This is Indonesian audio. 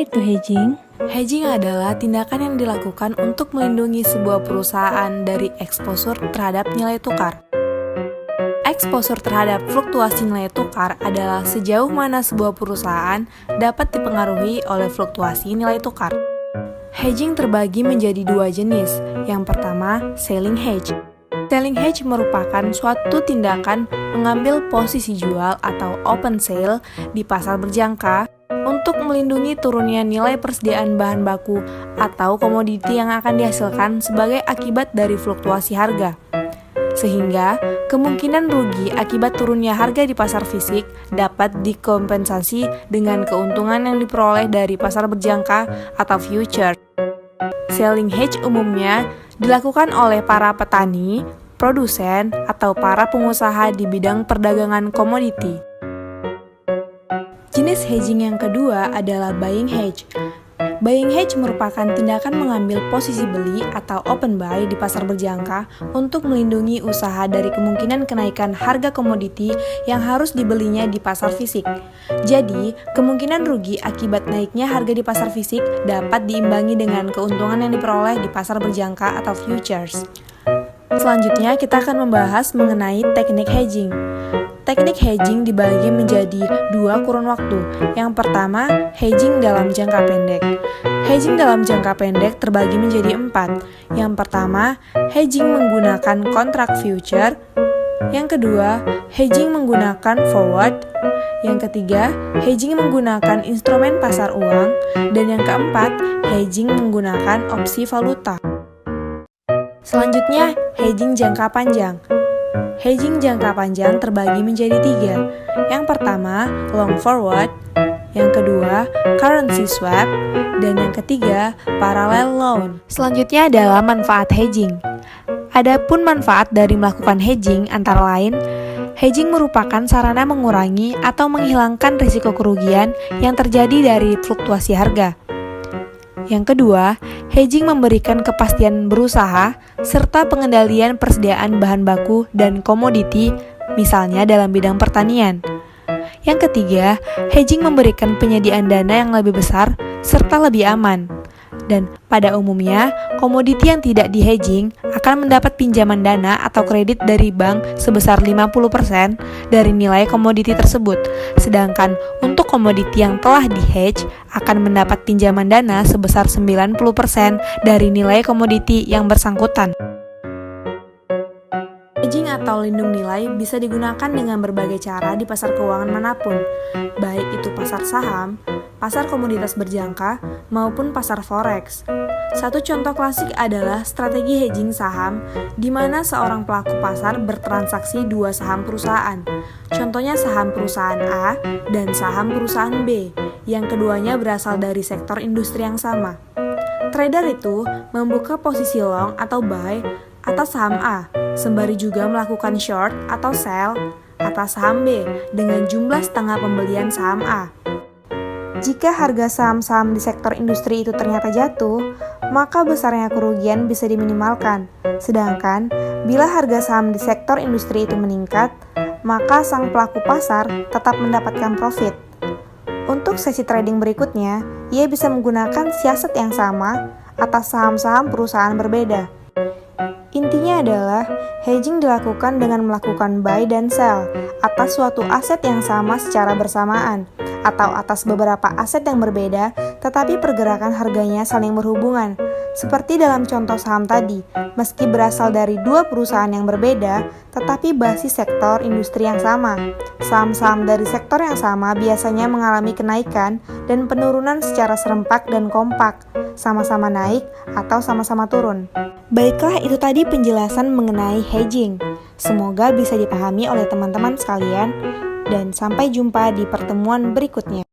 itu hedging? Hedging adalah tindakan yang dilakukan untuk melindungi sebuah perusahaan dari eksposur terhadap nilai tukar. Eksposur terhadap fluktuasi nilai tukar adalah sejauh mana sebuah perusahaan dapat dipengaruhi oleh fluktuasi nilai tukar. Hedging terbagi menjadi dua jenis. Yang pertama, selling hedge. Selling hedge merupakan suatu tindakan mengambil posisi jual atau open sale di pasar berjangka untuk melindungi turunnya nilai persediaan bahan baku atau komoditi yang akan dihasilkan sebagai akibat dari fluktuasi harga. Sehingga, kemungkinan rugi akibat turunnya harga di pasar fisik dapat dikompensasi dengan keuntungan yang diperoleh dari pasar berjangka atau future. Selling hedge umumnya dilakukan oleh para petani, produsen, atau para pengusaha di bidang perdagangan komoditi. Jenis hedging yang kedua adalah buying hedge. Buying hedge merupakan tindakan mengambil posisi beli atau open buy di pasar berjangka untuk melindungi usaha dari kemungkinan kenaikan harga komoditi yang harus dibelinya di pasar fisik. Jadi, kemungkinan rugi akibat naiknya harga di pasar fisik dapat diimbangi dengan keuntungan yang diperoleh di pasar berjangka atau futures. Selanjutnya, kita akan membahas mengenai teknik hedging. Teknik hedging dibagi menjadi dua kurun waktu. Yang pertama, hedging dalam jangka pendek. Hedging dalam jangka pendek terbagi menjadi 4. Yang pertama, hedging menggunakan kontrak future. Yang kedua, hedging menggunakan forward. Yang ketiga, hedging menggunakan instrumen pasar uang. Dan yang keempat, hedging menggunakan opsi valuta. Selanjutnya, hedging jangka panjang. Hedging jangka panjang terbagi menjadi 3. Yang pertama, long forward. Yang kedua, currency swap. Dan yang ketiga, parallel loan. Selanjutnya adalah manfaat hedging. Adapun manfaat dari melakukan hedging antara lain, hedging merupakan sarana mengurangi atau menghilangkan risiko kerugian yang terjadi dari fluktuasi harga. Yang kedua, hedging memberikan kepastian berusaha serta pengendalian persediaan bahan baku dan komoditi, misalnya dalam bidang pertanian. Yang ketiga, hedging memberikan penyediaan dana yang lebih besar serta lebih aman. Dan pada umumnya, komoditi yang tidak di-hedging akan mendapat pinjaman dana atau kredit dari bank sebesar 50% dari nilai komoditi tersebut. Sedangkan untuk komoditi yang telah di-hedge akan mendapat pinjaman dana sebesar 90% dari nilai komoditi yang bersangkutan. Hedging atau lindung nilai bisa digunakan dengan berbagai cara di pasar keuangan manapun, baik itu pasar saham, pasar komoditas berjangka, maupun pasar forex. Satu contoh klasik adalah strategi hedging saham, di mana seorang pelaku pasar bertransaksi dua saham perusahaan. Contohnya saham perusahaan A dan saham perusahaan B, yang keduanya berasal dari sektor industri yang sama. Trader itu membuka posisi long atau buy atas saham A, sembari juga melakukan short atau sell atas saham B dengan jumlah setengah pembelian saham A. Jika harga saham-saham di sektor industri itu ternyata jatuh, maka besarnya kerugian bisa diminimalkan. Sedangkan, bila harga saham di sektor industri itu meningkat, maka sang pelaku pasar tetap mendapatkan profit. Untuk sesi trading berikutnya, ia bisa menggunakan siasat yang sama atas saham-saham perusahaan berbeda. Intinya adalah, hedging dilakukan dengan melakukan buy dan sell atas suatu aset yang sama secara bersamaan, atau atas beberapa aset yang berbeda, tetapi pergerakan harganya saling berhubungan. Seperti dalam contoh saham tadi, meski berasal dari dua perusahaan yang berbeda, tetapi basis sektor industri yang sama. Saham-saham dari sektor yang sama biasanya mengalami kenaikan dan penurunan secara serempak dan kompak, sama-sama naik atau sama-sama turun. Baiklah, itu tadi penjelasan mengenai hedging. Semoga bisa dipahami oleh teman-teman sekalian, dan sampai jumpa di pertemuan berikutnya.